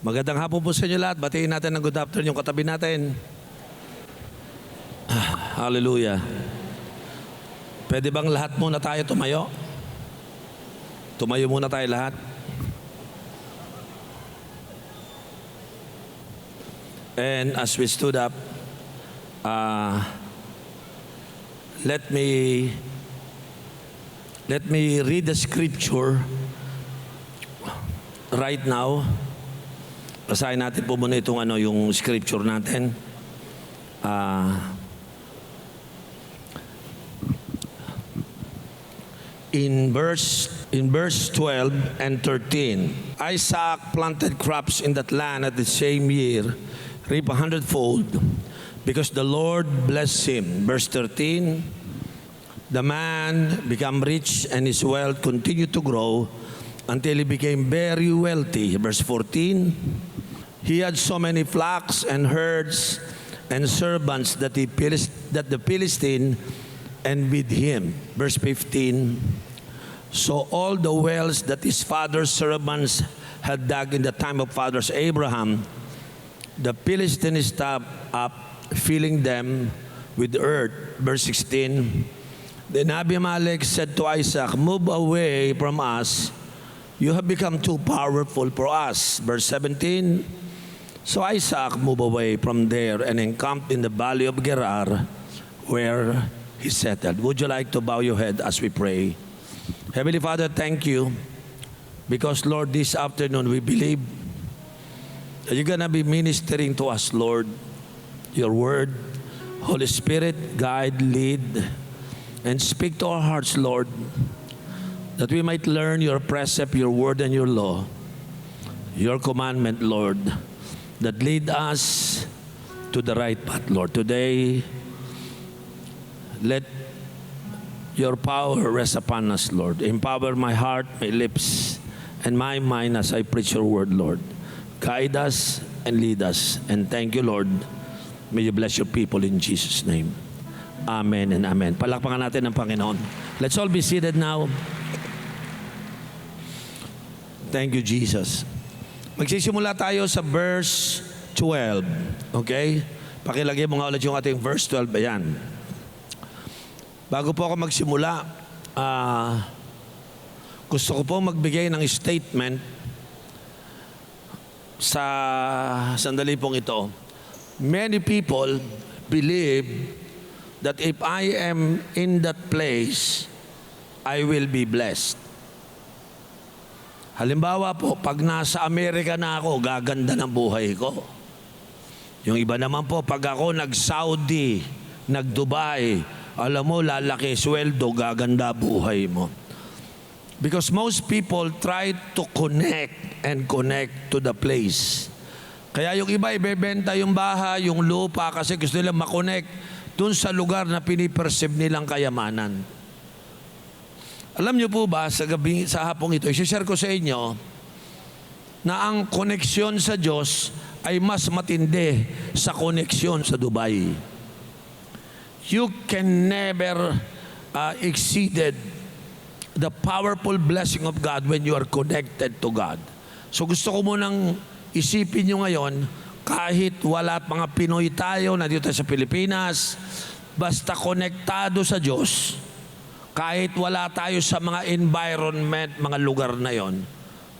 Magandang hapon po sa inyo lahat. Batiin natin ng good afternoon yung katabi natin. Hallelujah. Pwede bang lahat muna tayo tumayo? Tumayo muna tayo lahat. And as we stood up, let me read the scripture right now. Basahin natin po muna itong yung scripture natin. In verse 12 and 13, Isaac planted crops in that land at the same year, reap 100-fold, because the Lord blessed him. Verse 13, the man became rich and his wealth continued to grow until he became very wealthy. Verse 14, he had so many flocks and herds and servants that the Philistine envied him. Verse 15, so all the wells that his father's servants had dug in the time of father's Abraham, the Philistines stopped up, filling them with earth. Verse 16, then Abimelech said to Isaac, move away from us, you have become too powerful for us. Verse 17, so Isaac moved away from there and encamped in the valley of Gerar, where he settled. Would you like to bow your head as we pray? Heavenly Father, thank you, because Lord, this afternoon we believe that you're gonna be ministering to us, Lord, your word. Holy Spirit, guide, lead, and speak to our hearts, Lord, that we might learn your precept, your word, and your law, your commandment, Lord, that lead us to the right path, Lord. Today, let your power rest upon us, Lord. Empower my heart, my lips, and my mind as I preach your word, Lord. Guide us and lead us. And thank you, Lord. May you bless your people in Jesus' name. Amen and amen. Palakpakan natin ang Panginoon. Let's all be seated now. Thank you, Jesus. Magsisimula tayo sa verse 12. Okay? Pakilagay mo nga ulit yung ating verse 12. Ayan. Bago po ako magsimula, gusto ko po magbigay ng statement sa sandali pong ito. Many people believe that if I am in that place, I will be blessed. Halimbawa po, pag nasa Amerika na ako, gaganda ng buhay ko. Yung iba naman po, pag ako nag-Saudi, nag-Dubai, alam mo, lalaki sweldo, gaganda buhay mo. Because most people try to connect to the place. Kaya yung iba, ibebenta yung bahay, yung lupa, kasi gusto nilang makonect dun sa lugar na piniperceive nilang kayamanan. Alam niyo po ba, sa hapong ito, i-share ko sa inyo na ang koneksyon sa Diyos ay mas matindi sa koneksyon sa Dubai. You can never exceeded the powerful blessing of God when you are connected to God. So gusto ko munang isipin nyo ngayon, kahit wala mga Pinoy tayo, nandito tayo sa Pilipinas, basta konektado sa Diyos, kahit wala tayo sa mga environment, mga lugar na yon,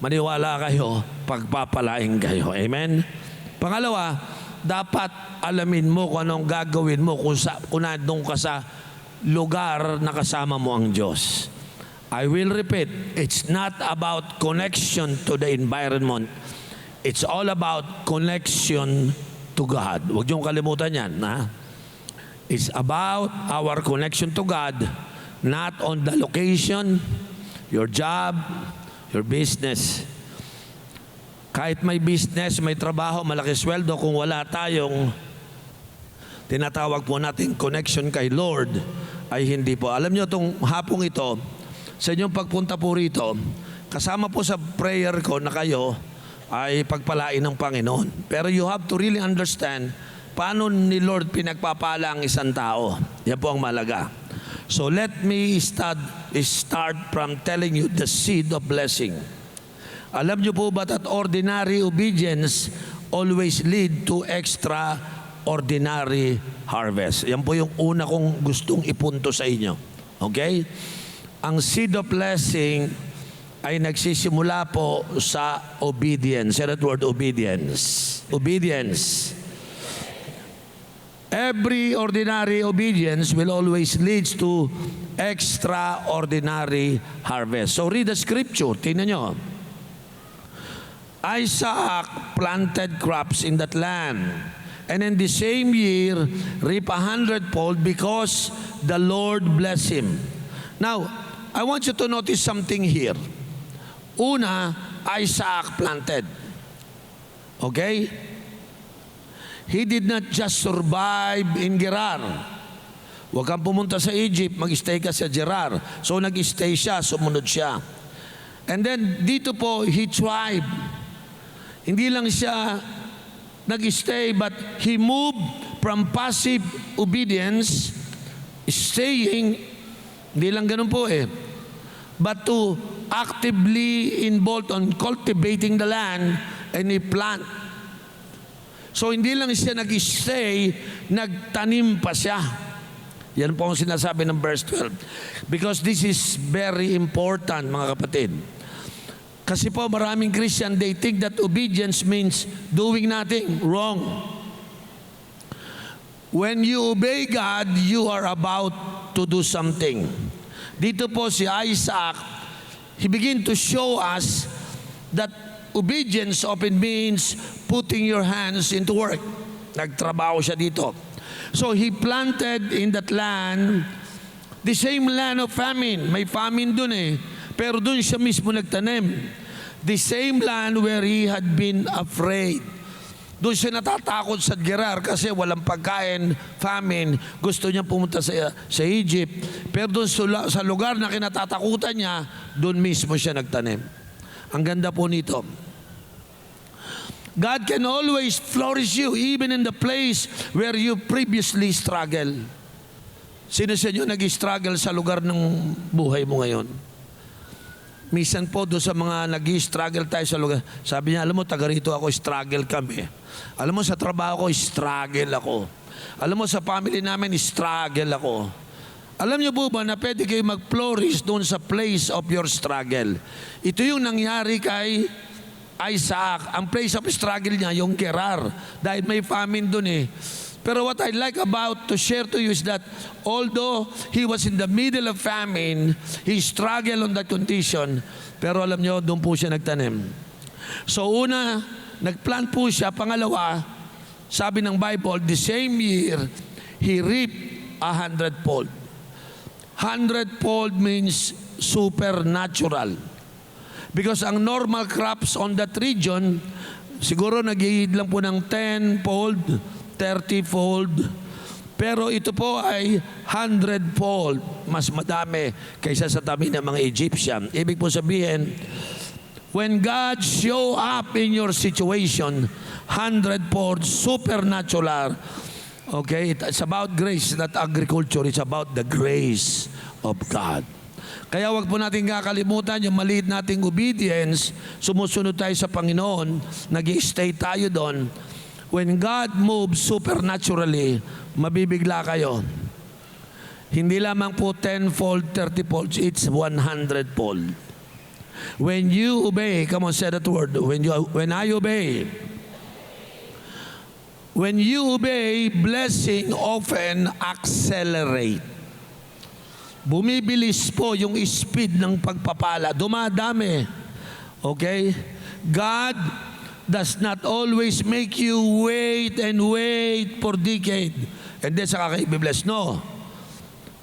maniwala kayo, pagpapalain kayo. Amen? Pangalawa, dapat alamin mo kung anong gagawin mo kung nandun ka sa lugar na kasama mo ang Diyos. I will repeat, it's not about connection to the environment. It's all about connection to God. Huwag niyong kalimutan yan. Ha? It's about our connection to God, not on the location, your job, your business. Kahit may business, may trabaho, malaki sweldo, kung wala tayong tinatawag po natin connection kay Lord, ay hindi po. Alam niyo, itong hapong ito, sa inyong pagpunta po rito, kasama po sa prayer ko na kayo ay pagpalain ng Panginoon. Pero you have to really understand paano ni Lord pinagpapala ang isang tao. Yan po ang malaga. So let me start from telling you the seed of blessing. Alam niyo po ba that ordinary obedience always lead to extraordinary harvest? Yan po yung una kong gustong ipunto sa inyo. Okay? Ang seed of blessing ay nagsisimula po sa obedience. Say that word, obedience. Obedience. Every ordinary obedience will always lead to extraordinary harvest. So read the scripture. Tingnan nyo. Isaac planted crops in that land, and in the same year reap 100-fold because the Lord blessed him. Now, I want you to notice something here. Una, Isaac planted. Okay? He did not just survive in Gerar. Huwag kang pumunta sa Egypt, mag-stay ka sa Gerar. So nag-stay siya, sumunod siya. And then dito po, he thrived. Hindi lang siya nag-stay, but he moved from passive obedience, staying, hindi lang ganun po but to actively involved on cultivating the land, and he plant. So hindi lang siya nag-stay, nagtanim pa siya. Yan po ang sinasabi ng verse 12. Because this is very important, mga kapatid. Kasi po maraming Christian, they think that obedience means doing nothing. Wrong. When you obey God, you are about to do something. Dito po si Isaac, he began to show us that obedience often means putting your hands into work. Nagtrabaho siya dito. So he planted in that land, the same land of famine. May famine dun pero dun siya mismo nagtanim. The same land where he had been afraid. Doon siya natatakot sa Gerar kasi walang pagkain, famine. Gusto niya pumunta sa Egypt. Pero doon sa lugar na kinatatakutan niya, doon mismo siya nagtanim. Ang ganda po nito. God can always flourish you even in the place where you previously struggled. Sino sa inyo nag-struggle sa lugar ng buhay mo ngayon? Minsan po doon sa mga nag-struggle tayo sa lugar, sabi niya, alam mo, taga rito ako, struggle kami. Alam mo, sa trabaho ko, struggle ako. Alam mo, sa family namin, struggle ako. Alam niyo po ba na pwede kayo mag-flourish doon sa place of your struggle? Ito yung nangyari kay Isaac. Ang place of struggle niya, yung Gerar. Dahil may famine doon Pero what I like about to share to you is that although he was in the middle of famine, he struggled on that condition. Pero alam nyo, doon po siya nagtanim. So una, nagplant po siya. Pangalawa, sabi ng Bible, the same year, he reaped 100-fold. 100-fold means supernatural. Because ang normal crops on that region, siguro nag-i-yield lang po ng 10-fold, 30-fold. Pero ito po ay 100-fold. Mas madami kaysa sa dami ng mga Egyptian. Ibig po sabihin, when God show up in your situation, 100-fold, supernatural. Okay? It's about grace, not agriculture. It's about the grace of God. Kaya wag po natin kakalimutan yung maliit nating obedience. Sumusunod tayo sa Panginoon. Nag-i-stay tayo doon. When God moves supernaturally, mabibigla kayo. Hindi lamang po 10-fold, 30-fold, it's 100-fold. When you obey, come on, say that word. When I obey. When you obey, blessing often accelerate. Bumibilis po yung speed ng pagpapala. Dumadami. Okay? God does not always make you wait and wait for decade. And then saka kayo i-bless. No.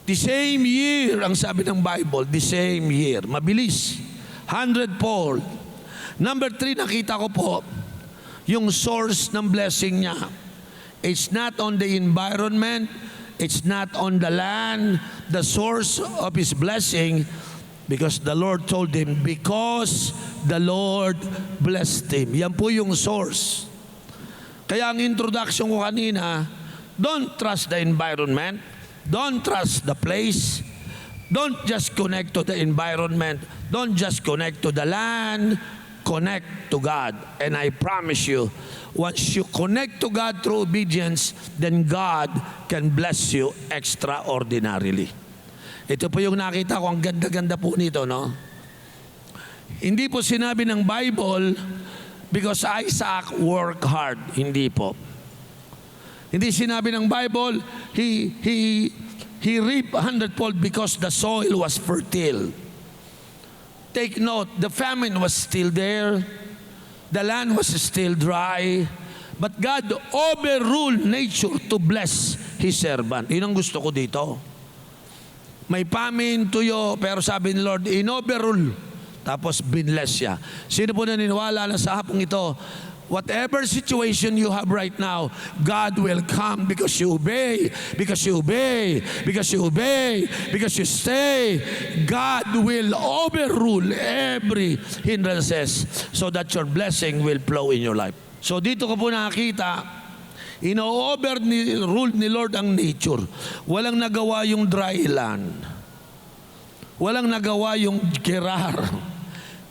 The same year, ang sabi ng Bible, the same year. Mabilis. 100-fold. Number 3, nakita ko po, yung source ng blessing niya. It's not on the environment. It's not on the land. The source of his blessing, because the Lord told him, because the Lord blessed him. Yan po yung source. Kaya ang introduction ko kanina, don't trust the environment. Don't trust the place. Don't just connect to the environment. Don't just connect to the land. connect to God. And I promise you, once you connect to God through obedience, then God can bless you extraordinarily. Ito po yung nakita ko, ang ganda-ganda po nito, no? Hindi po sinabi ng Bible, because Isaac worked hard. Hindi po. Hindi sinabi ng Bible, he reaped 100-fold because the soil was fertile. Take note, the famine was still there. The land was still dry. But God overruled nature to bless His servant. Yun ang gusto ko dito. May famine tuyo, pero sabi ni Lord, in-overrule. Tapos binless siya. Sino po naniniwala na sa hapong ito, whatever situation you have right now, God will come because you obey, because you obey, because you obey, because you stay. God will overrule every hindrances so that your blessing will flow in your life. So dito ko po nakakita, ino-overrule ni Lord ang nature. Walang nagawa yung dry land. Walang nagawa yung Gerar.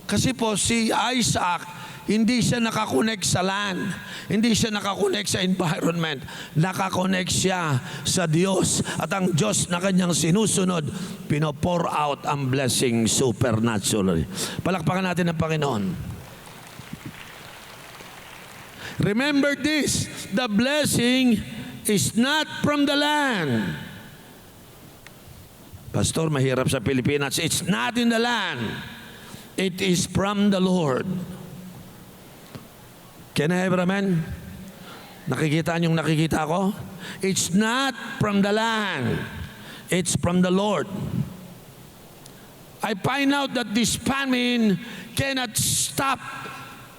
Kasi po si Isaac, hindi siya nakakonect sa land. Hindi siya nakakonect sa environment. Nakakonect siya sa Diyos. At ang Diyos na kanyang sinusunod, pino-pour out ang blessing supernaturally. Palakpakan natin ang Panginoon. Remember this, the blessing is not from the land. Pastor, mahirap sa Pilipinas. It's not in the land. It is from the Lord. Can I have a amen? Nakikita niyong nakikita ko? It's not from the land. It's from the Lord. I find out that this famine cannot stop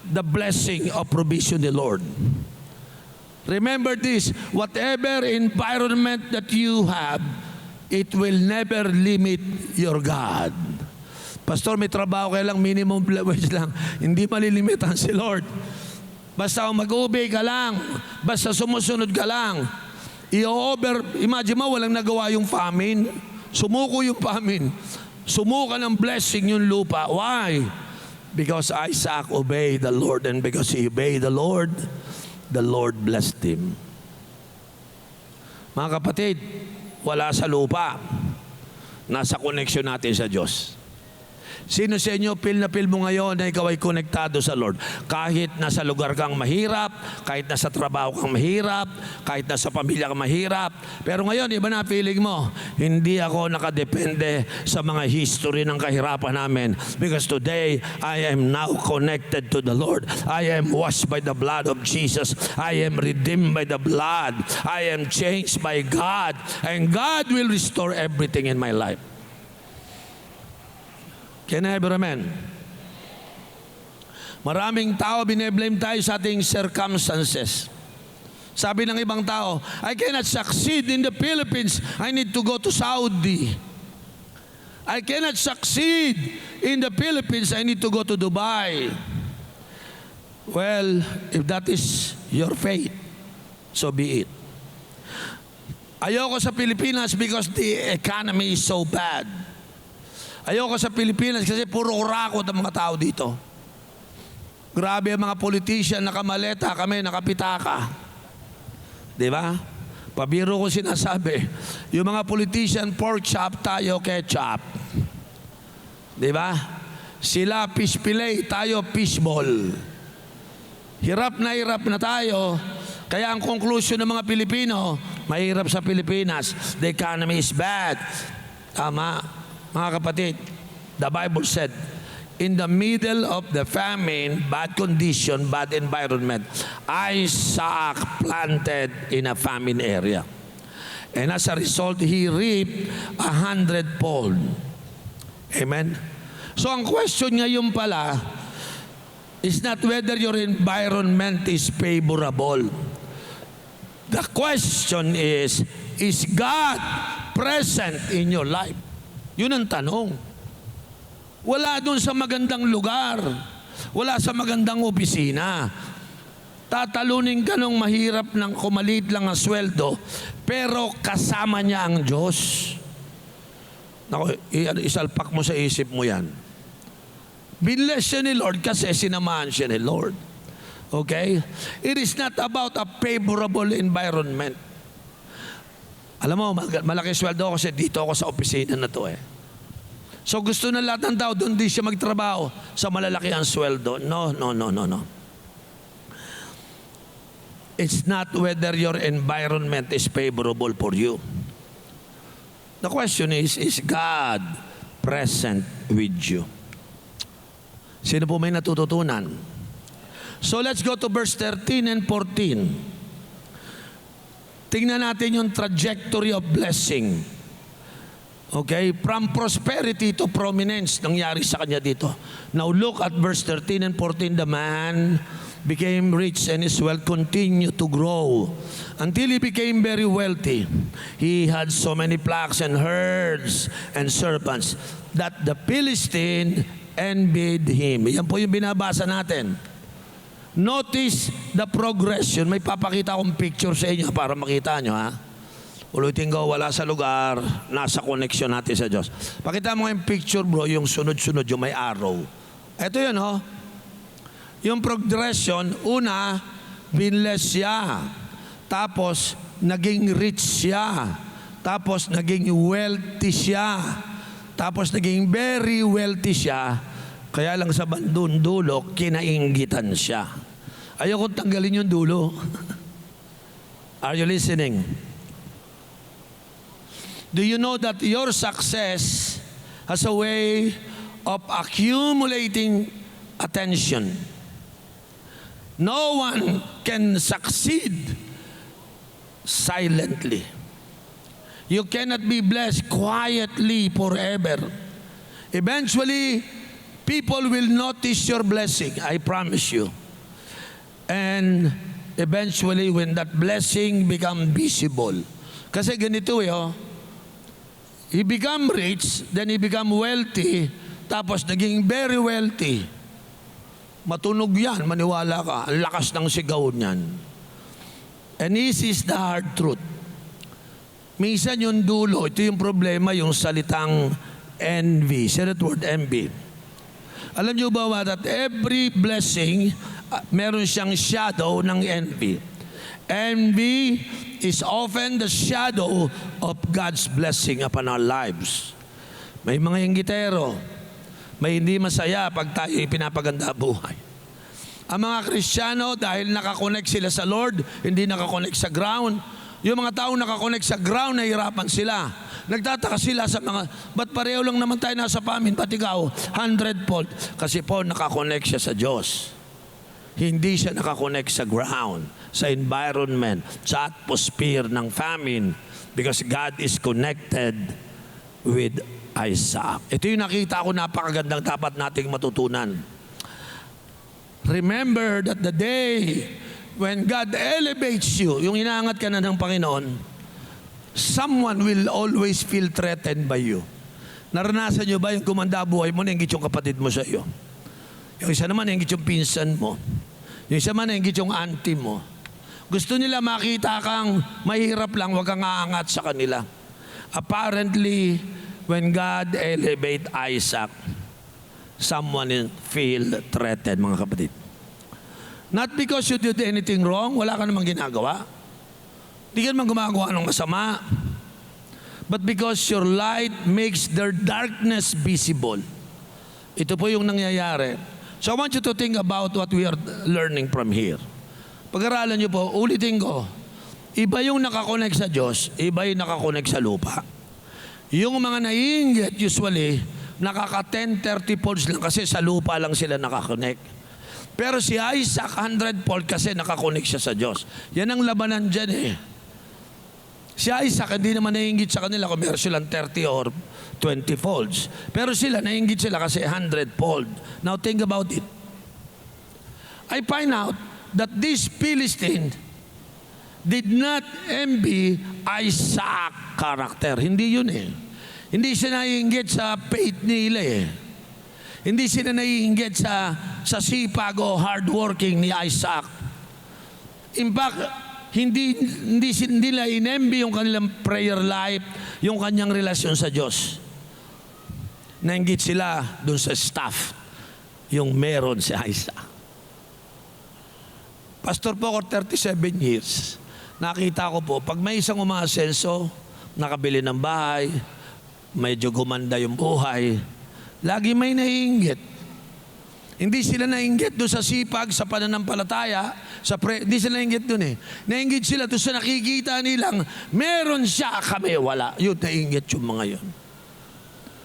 the blessing of provision of the Lord. Remember this, whatever environment that you have, it will never limit your God. Pastor, may trabaho kaya lang, minimum wage lang. Hindi malilimitan si Lord. Basta mag-obey ka lang. Basta sumusunod ka lang. Imagine mo, walang nagawa yung famine. Sumuko yung famine. Sumuko ng blessing yung lupa. Why? Because Isaac obeyed the Lord, and because he obeyed the Lord blessed him. Mga kapatid, wala sa lupa. Nasa connection natin sa Diyos. Sino sa inyo, feel na feel mo ngayon na ikaw ay konektado sa Lord? Kahit nasa lugar kang mahirap, kahit nasa trabaho kang mahirap, kahit nasa pamilya kang mahirap. Pero ngayon, iba na feeling mo, hindi ako nakadepende sa mga history ng kahirapan namin. Because today, I am now connected to the Lord. I am washed by the blood of Jesus. I am redeemed by the blood. I am changed by God. And God will restore everything in my life. Can I have a amen? Maraming tao, bine-blame tayo sa ating circumstances. Sabi ng ibang tao, I cannot succeed in the Philippines. I need to go to Saudi. I cannot succeed in the Philippines. I need to go to Dubai. Well, if that is your faith, so be it. Ayoko sa Pilipinas because the economy is so bad. Ayoko sa Pilipinas kasi puro kurakot ang mga tao dito. Grabe ang mga politician, nakamaleta kami, nakapitaka. Di ba? Pabiro ko sinasabi, yung mga politician, pork chop, tayo ketchup. Di ba? Sila fish fillet, tayo fishball. Hirap na tayo. Kaya ang conclusion ng mga Pilipino, mahirap sa Pilipinas. The economy is bad. Tama. Mga kapatid, the Bible said, in the middle of the famine, bad condition, bad environment, Isaac planted in a famine area. And as a result, he reaped 100-fold. Amen? So ang question ngayon pala is not whether your environment is favorable. The question is God present in your life? Yun ang tanong. Wala doon sa magandang lugar. Wala sa magandang opisina. Tatalunin ka nung mahirap ng kumalit lang ang sweldo, pero kasama niya ang Diyos. Naku, isalpak mo sa isip mo yan. Binless siya ni Lord kasi sinamahan siya ni Lord. Okay? It is not about a favorable environment. Alam mo, malaki sweldo kasi dito ako sa opisina na to eh. So gusto na lahat ng tao, doon di siya magtrabaho sa malalaki ang sweldo. No. It's not whether your environment is favorable for you. The question is God present with you? Sino po may natututunan? So let's go to verse 13 and 14. Tingnan natin yung trajectory of blessing. Okay? From prosperity to prominence, nangyari sa kanya dito. Now look at verse 13 and 14. The man became rich and his wealth continued to grow until he became very wealthy. He had so many flocks and herds and servants that the Philistine envied him. Yan po yung binabasa natin. Notice the progression. May papakita akong picture sa inyo para makita nyo, ha? Ulitin ko, wala sa lugar, nasa connection natin sa Diyos. Pakita mo yung picture, bro, yung sunod-sunod, yung may arrow. Ito yun, ho. Yung progression, una, binless siya. Tapos, naging rich siya. Tapos, naging wealthy siya. Tapos, naging very wealthy siya. Kaya lang sa bandun dulo, kinainggitan siya. Ayokong tanggalin yung dulo. Are you listening? Do you know that your success has a way of accumulating attention? No one can succeed silently. You cannot be blessed quietly forever. Eventually, people will notice your blessing, I promise you. And eventually, when that blessing become visible. Kasi ganito he become rich, then he become wealthy, tapos naging very wealthy. Matunog yan, maniwala ka. Ang lakas ng sigaw niyan. And this is the hard truth. Minsan yung dulo, ito yung problema, yung salitang envy. Say that word, envy. Alam niyo ba that every blessing, meron siyang shadow ng envy. Envy is often the shadow of God's blessing upon our lives. May mga inggitero, may hindi masaya pag tayo pinapaganda buhay. Ang mga Kristiyano, dahil nakakonect sila sa Lord, hindi nakakonect sa ground. Yung mga tao nakakonect sa ground, nahihirapan sila. Nagtataka sila sa mga, ba't pareho lang naman tayo nasa pamin, pati ikaw, 100-fold. Kasi po, nakakonect siya sa Diyos. Hindi siya nakakonect sa ground, sa environment, sa atmosphere ng famine. Because God is connected with Isaac. Ito yung nakita ko, napakagandang dapat nating matutunan. Remember that the day when God elevates you, yung inaangat ka na ng Panginoon, someone will always feel threatened by you. Naranasan nyo ba yung kumanda buhay mo, nainggit yung kapatid mo sa iyo? Yung isa naman, nainggit yung pinsan mo. Yung isa naman, nainggit yung auntie mo. Gusto nila makita kang mahirap lang, wag kang aangat sa kanila. Apparently, when God elevate Isaac, someone feel threatened, mga kapatid. Not because you did anything wrong, wala ka namang ginagawa. Hindi ka naman gumagawa ng masama. But because your light makes their darkness visible. Ito po yung nangyayari. So I want you to think about what we are learning from here. Pag-aralan nyo po, ulitin ko, iba yung nakakonect sa Diyos, iba yung nakakonect sa lupa. Yung mga naiinggit, usually, nakaka-10, 30 folds lang kasi sa lupa lang sila nakakonect. Pero si Isaac, 100-fold kasi nakakonect siya sa Diyos. Yan ang labanan dyan eh. Si Isaac, hindi naman naiinggit sa kanila kung meron silang 30 or 20 folds. Pero sila, naiinggit sila kasi 100-fold. Now think about it. I find out that this Philistine did not envy Isaac character. Hindi yun eh. Hindi siya naiinggit sa faith nila eh. Hindi sila naiinggit sa sipag o hardworking ni Isaac. In fact, hindi nila inembi yung kanilang prayer life, yung kanyang relasyon sa Diyos. Nainggit sila dun sa staff. yung meron si Isaac. Pastor po ako 37 years. Nakita ko po, pag may isang umaasenso, nakabili ng bahay, medyo gumanda yung buhay, lagi may naiinggit. Hindi sila nainggit doon sa sipag, sa pananampalataya, hindi sila nainggit doon eh. Nainggit sila doon sa nakikita nilang, meron siya, kami wala. Yun, nainggit yung mga yun.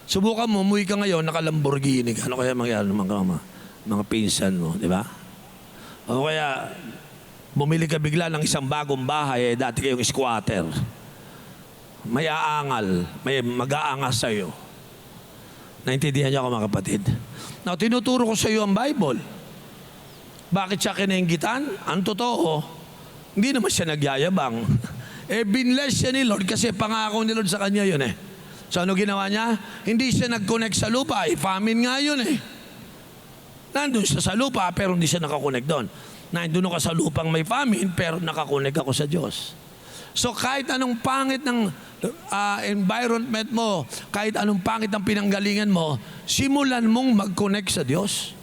Subukan mo, umuwi ka ngayon, naka-Lamborghini. Ano kaya mangyari ng mga pinsan mo, di ba? O kaya, bumili ka bigla ng isang bagong bahay, dati kayong squatter. May aangal, may mag-aangas sa'yo. Naintindihan niyo ako mga kapatid? Now, tinuturo ko sa iyo ang Bible. Bakit siya kinainggitan? Ang totoo, hindi naman siya nagyayabang. Binless siya ni Lord kasi pangako ni Lord sa kanya yun eh. So ano ginawa niya? Hindi siya nag-connect sa lupa. Famine nga yun eh. Nandun siya sa lupa pero hindi siya nakakonect doon. Nandun ka sa lupang may famine pero nakakonect ako sa Diyos. So kahit anong pangit ng environment mo, kahit anong pangit ng pinanggalingan mo, simulan mong mag-connect sa Diyos.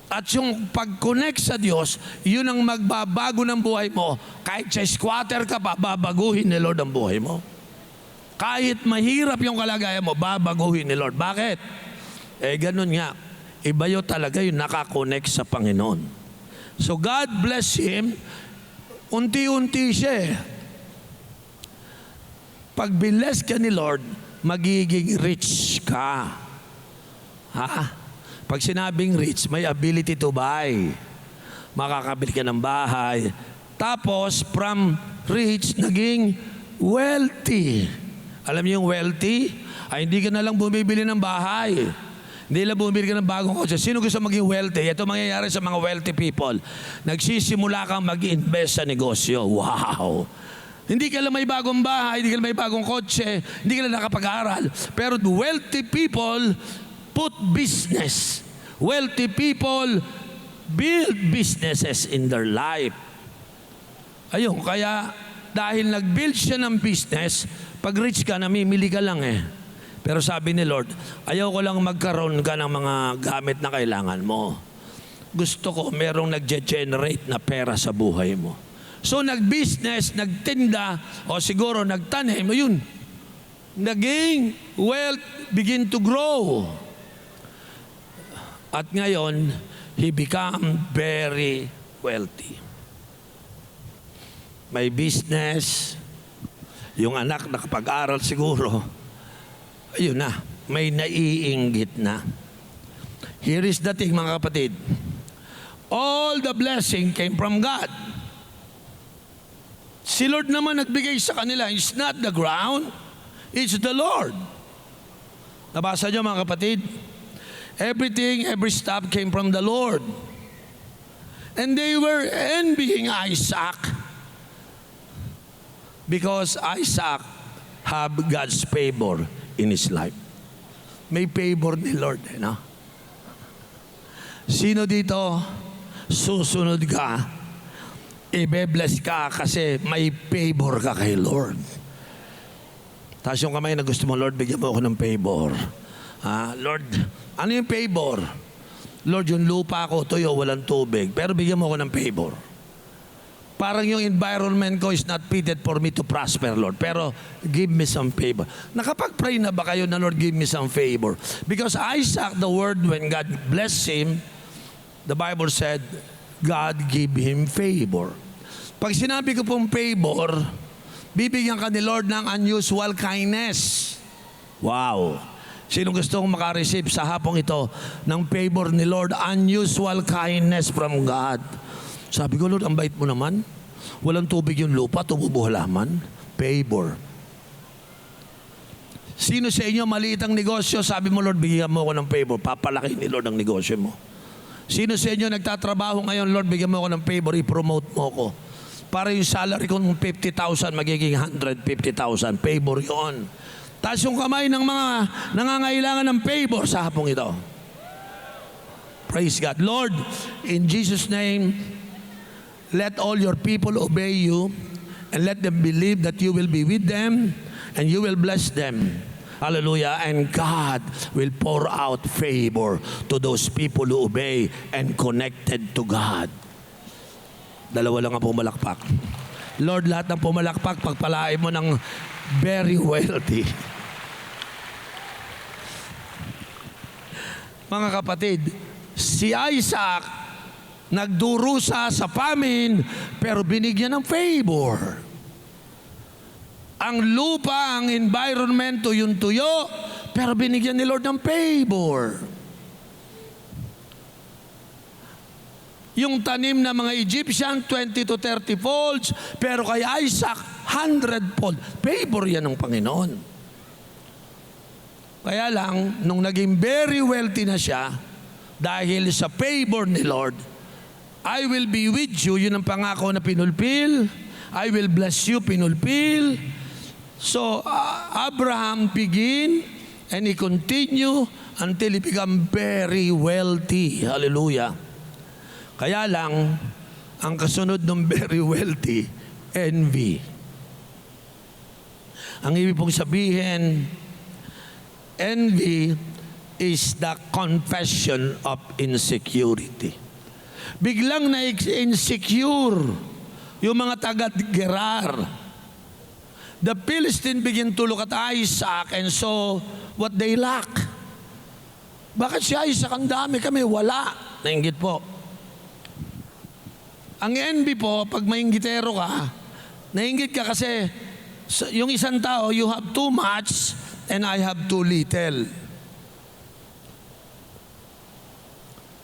At yung pag-connect sa Diyos, yun ang magbabago ng buhay mo. Kahit sa squatter ka pa, babaguhin ni Lord ang buhay mo. Kahit mahirap yung kalagayan mo, babaguhin ni Lord. Bakit? Ganun nga. Iba yun talaga yung nakakonect sa Panginoon. So God bless him. Unti-unti siya eh. Pag bless ka ni Lord, magiging rich ka. Ha? Pag sinabing rich, may ability to buy. Makakabili ka ng bahay. Tapos, from rich, naging wealthy. Alam niyo yung wealthy? Ay hindi ka na lang bumibili ng bahay. Hindi lang bumibili ka ng bagong kotse. Sino gusto maging wealthy? Ito mangyayari sa mga wealthy people. Nagsisimula kang mag-invest sa negosyo. Wow! Hindi ka lang may bagong bahay, hindi ka lang may bagong kotse, hindi ka lang nakapag-aral. Pero wealthy people put business. Wealthy people build businesses in their life. Ayun, kaya dahil nag-build siya ng business, pag rich ka, namimili ka lang eh. Pero sabi ni Lord, ayaw ko lang magkaroon ka ng mga gamit na kailangan mo. Gusto ko merong nag-generate na pera sa buhay mo. So nag-business, nagtinda, o siguro nagtanim, yun. Naging wealth begin to grow. At ngayon, he become very wealthy. May business, yung anak nakapag-aral siguro, ayun na, may naiinggit na. Here is the thing mga kapatid. All the blessing came from God. Si Lord naman nagbigay sa kanila. It's not the ground, it's the Lord. Nabasa niyo mga kapatid? Everything, every stuff came from the Lord. And they were envying Isaac because Isaac have God's favor in his life. May favor ni Lord, no? Sino dito susunod ka? I-bless ka kasi may favor ka kay Lord. Taas yung kamay na gusto mo, Lord, bigyan mo ako ng favor. Lord, ano yung favor? Lord, yung lupa ko, tuyo, walang tubig. Pero bigyan mo ako ng favor. Parang yung environment ko is not fitted for me to prosper, Lord. Pero give me some favor. Nakapag-pray na ba kayo na, Lord, give me some favor? Because Isaac, the word, when God blessed him, the Bible said, God gave him favor. Pag sinabi ko pong favor, bibigyan ka ni Lord ng unusual kindness. Wow! Sino gustong makareceive sa hapong ito ng favor ni Lord, unusual kindness from God? Sabi ko, Lord, ang bait mo naman. Walang tubig yung lupa, tumubo halaman. Favor. Sino sa inyo maliit ang negosyo? Sabi mo, Lord, bigyan mo ako ng favor. Papalaki ni Lord ang negosyo mo. Sino sa inyo nagtatrabaho ngayon, Lord, bigyan mo ako ng favor, i-promote mo ako. Para yung salary ko ng 50,000, magiging 150,000. Favor yun. Taas yung kamay ng mga nangangailangan ng favor sa hapong ito. Praise God. Lord, in Jesus' name, let all your people obey you and let them believe that you will be with them and you will bless them. Hallelujah. And God will pour out favor to those people who obey and connected to God. Dalawa lang ang pumalakpak. Lord, lahat ng pumalakpak, pagpalain mo ng very wealthy. Mga kapatid, si Isaac nagdurusa sa famine pero binigyan ng favor. Ang lupa, ang environment, yung tuyo, pero binigyan ni Lord ng favor. Yung tanim ng mga Egyptian, 20 to 30 folds, pero kay Isaac, 100 fold. Favor yan ng Panginoon. Kaya lang, nung naging very wealthy na siya, dahil sa favor ni Lord, I will be with you, yun ang pangako na pinulpil. I will bless you, pinulpil. So, Abraham begin and he continue until he become very wealthy. Hallelujah. Kaya lang, ang kasunod ng very wealthy, envy. Ang ibig pong sabihin, envy is the confession of insecurity. Biglang na-insecure yung mga taga-Gerar. The Philistines begin to look at Isaac and saw what they lack. Bakit si Isaac ang dami kami? Wala. Nainggit po. Ang envy po, pag mainggitero ka, nainggit ka kasi yung isang tao, you have too much and I have too little.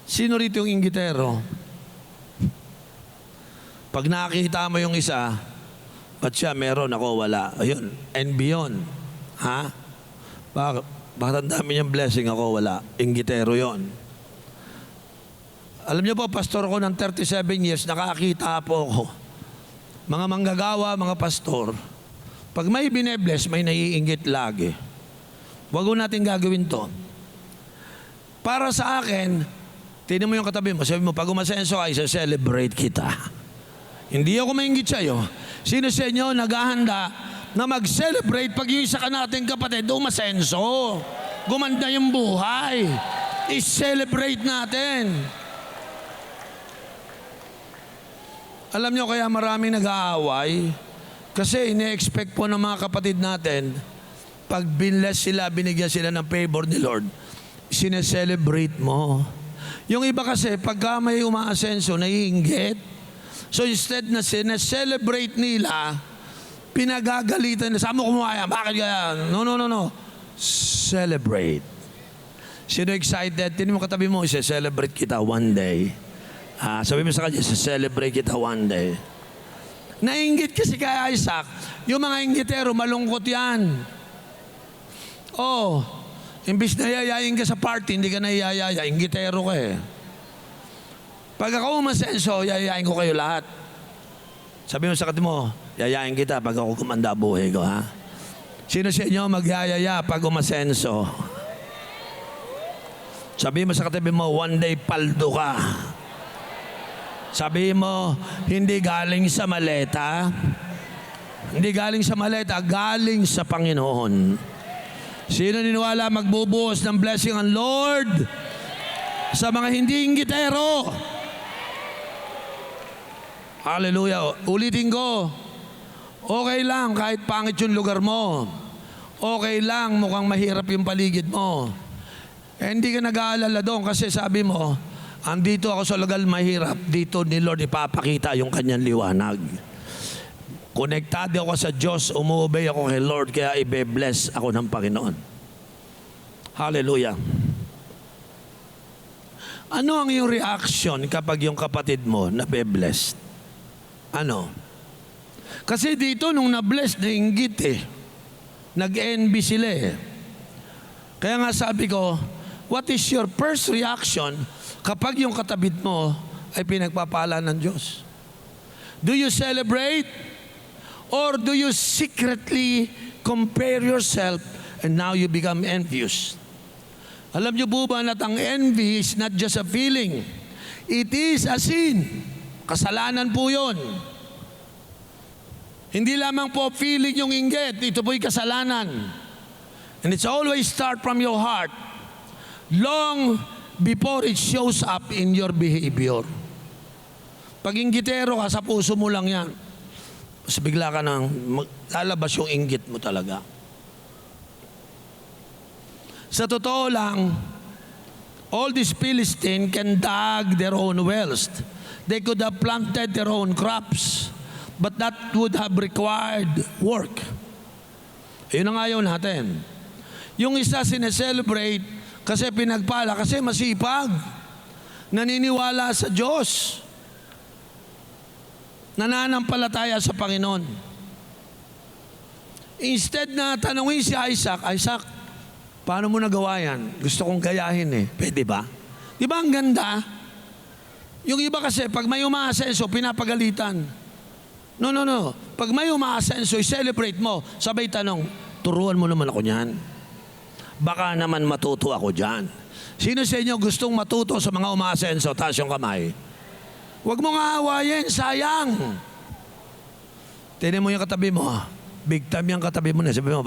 Sino rito yung inggitero? Pag nakita mo yung isa, at siya meron, ako wala. Ayun, envy yun. Ha? Bakit ang dami niyang blessing, ako wala. Inggitero yun. Alam niyo po, pastor ko ng 37 years, nakakita po ako. Mga manggagawa, mga pastor, pag may binebless, may naiinggit lagi. Wag ko natin gagawin to. Para sa akin, tingnan mo yung katabi mo, sabi mo, pag umasenso ay celebrate kita. Hindi ako mainggit sa'yo. Sino sa inyo naghahanda na mag-celebrate pag yung isa ka nating kapatid umasenso? Gumanda yung buhay. I-celebrate natin. Alam nyo kaya maraming nag-aaway? Kasi ine-expect po ng mga kapatid natin, pag binless sila, binigyan sila ng favor ni Lord, sineselebrate mo. Yung iba kasi, pagka may umaasenso, naiinggit. So instead na sineselebrate nila, pinagagalitan na, saan mo kumuha yan? Bakit kaya? No. Celebrate. Sino excited? Tinin mo katabi mo, celebrate kita one day. Sabi mo sa kanya, celebrate kita one day. Nainggit kasi kay Isaac, yung mga inggitero, malungkot yan. Oh, imbis na yayayin ka sa party, hindi ka na yayaya, inggitero ka eh. Pag ako umasenso, yayain ko kayo lahat. Sabi mo sa katabi mo, yayain kita pag ako kumanda buhay ko, ha? Sino sa inyo magyayaya pag umasenso? Sabi mo sa katabi mo, one day paldo ka. Sabi mo, hindi galing sa maleta. Hindi galing sa maleta, galing sa Panginoon. Sino niniwala magbubuhos ng blessing ang Lord sa mga hindi inggitero? Hallelujah. Ulitin ko. Okay lang kahit pangit yung lugar mo. Okay lang mukhang mahirap yung paligid mo. Hindi ka nag-aalala doon kasi sabi mo, andito ako sa lugar mahirap. Dito ni Lord ipapakita yung kanyang liwanag. Konektado ako sa Diyos, umuobey ako kay Lord, kaya ibe-bless ako ng Panginoon. Hallelujah. Ano ang iyong reaction kapag yung kapatid mo nabe-blessed? Ano? Kasi dito nung na-bless, nainggit eh. Nag-envy sila eh. Kaya nga sabi ko, what is your first reaction kapag yung katabit mo ay pinagpapala ng Diyos? Do you celebrate? Or do you secretly compare yourself and now you become envious? Alam niyo po ba na ang envy is not just a feeling. It is a sin. Kasalanan po yun. Hindi lamang po feeling yung inggit. Ito po'y kasalanan. And it's always start from your heart long before it shows up in your behavior. Pag inggitero ka, sa puso mo lang yan. Mas bigla ka nang lalabas yung inggit mo talaga. Sa totoo lang, all these Philistines can dig their own wells. They could have planted their own crops, but that would have required work. Yun ang ayaw natin. Yung isa sineselebrate kasi pinagpala, kasi masipag. Naniniwala sa Diyos. Nananampalataya sa Panginoon. Instead na tanungin si Isaac, Isaac, paano mo nagawa yan? Gusto kong gayahin eh. Pwede ba? Di ba ang ganda? Yung iba kasi, pag may umaasenso, pinapagalitan. No. Pag may umaasenso, i-celebrate mo. Sabay tanong, turuan mo naman ako niyan. Baka naman matuto ako dyan. Sino sa inyo gustong matuto sa mga umaasenso? Taas yung kamay. Huwag mo nga awayin, sayang. Tignan mo yung katabi mo. Big time yung katabi mo na. Sabi mo,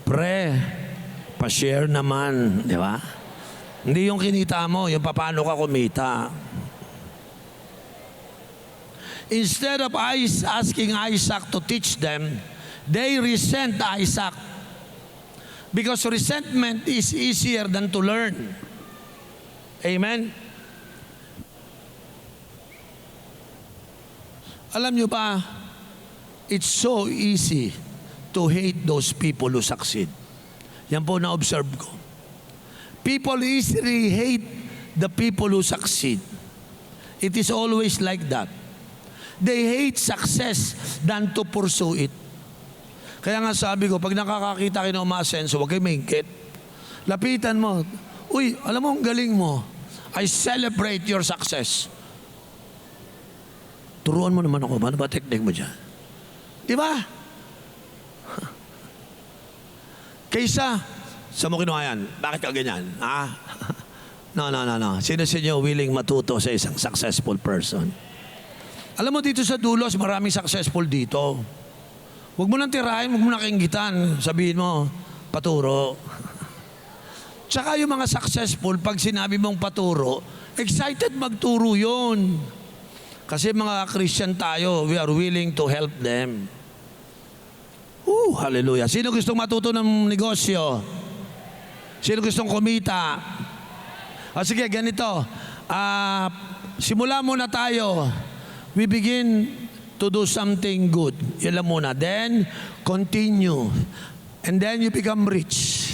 pre, pa-share naman, di ba? Hindi yung kinita mo, yung paano ka kumita. Instead of asking Isaac to teach them, they resent Isaac. Because resentment is easier than to learn. Amen? Alam nyo ba, it's so easy to hate those people who succeed. Yan po na-observe ko. People easily hate the people who succeed. It is always like that. They hate success than to pursue it. Kaya nga sabi ko, pag nakakakita kayo ng umasenso, huwag kayo maingkit. Lapitan mo. Uy, alam mo, ang galing mo. I celebrate your success. Turuan mo naman ako. Ano ba technique mo dyan? Di ba? Kaysa, sa mo kinuha yan? Bakit ka ganyan? Ah? No. Sino sa inyo willing matuto sa isang successful person? Alam mo dito sa Dulos, maraming successful dito. Huwag mo nang tirahin, huwag mo nang kainggitan. Sabihin mo, paturo. Tsaka yung mga successful, pag sinabi mong paturo, excited magturo yun. Kasi mga Christian tayo, we are willing to help them. Hallelujah. Sino gustong matuto ng negosyo? Sino gustong kumita? Sige, ganito. Simula muna tayo. We begin to do something good. Yan lang muna. Then, continue. And then you become rich.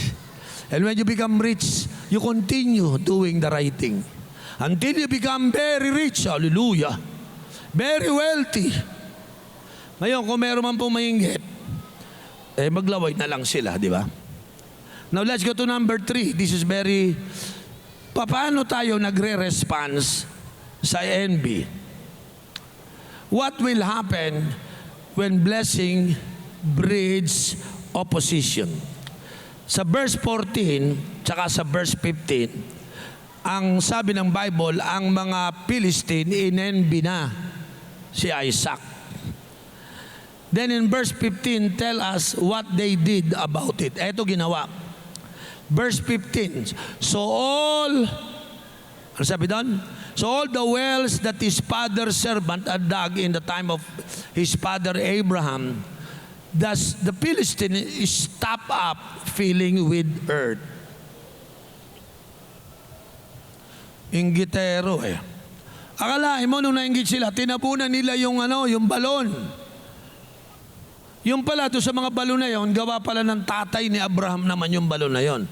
And when you become rich, you continue doing the right thing. Until you become very rich. Hallelujah. Very wealthy. Ngayon, kung meron man pong mainggit, maglaway na lang sila, di ba? Now, let's go to number 3. This is very... Paano tayo nagre-response sa envy? What will happen when blessing breeds opposition? Sa verse 14, tsaka sa verse 15, ang sabi ng Bible, ang mga Philistine inenvy na si Isaac. Then in verse 15, tell us what they did about it. Eto ginawa. Verse 15, ano sabi doon? So all the wells that his father's servant had dug in the time of his father Abraham, thus the Philistine is stopped up filling with earth. Inggitero eh. Akalain mo nung nainggit sila, tinabunan nila yung balon. Yung pala, doon sa mga balon na yon, gawa pala ng tatay ni Abraham naman yung balon na yon.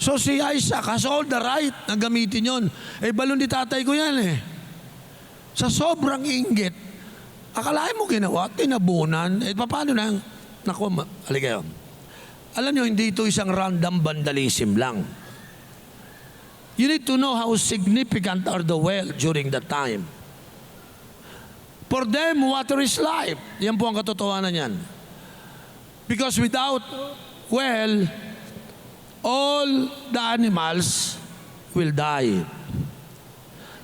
So si Isaac has all the right na gamitin yon. Balon ni tatay ko yan eh. Sa sobrang inggit, akalain mo ginawa, tinabunan. Paano na? Naku, halika yun. Alam nyo, hindi ito isang random vandalism lang. You need to know how significant are the well during that time. For them, water is life. Yan po ang katotohanan yan. Because without well, all the animals will die.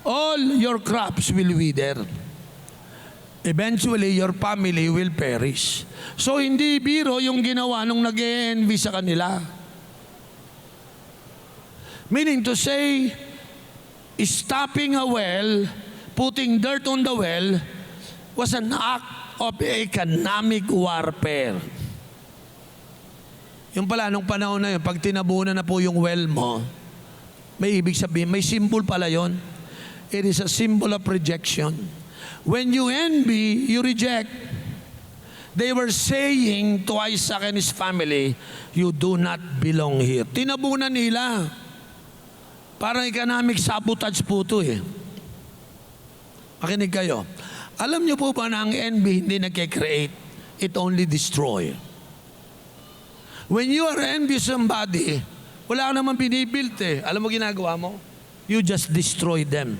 All your crops will wither. Eventually, your family will perish. So, hindi biro yung ginawa nung nag-e-envy sa kanila. Meaning to say, stopping a well, putting dirt on the well, was an act of economic warfare. Yung pala, nung panahon na yun, pag tinabunan na po yung well mo, may ibig sabihin, may symbol pala yon. It is a symbol of rejection. When you envy, you reject. They were saying to Isaac and his family, you do not belong here. Tinabunan nila. Parang economic sabotage po ito eh. Makinig kayo. Alam niyo po ba na ang envy hindi nagkikreate? It only destroy. When you are envy somebody, wala ka naman binibuild eh. Alam mo ginagawa mo? You just destroy them.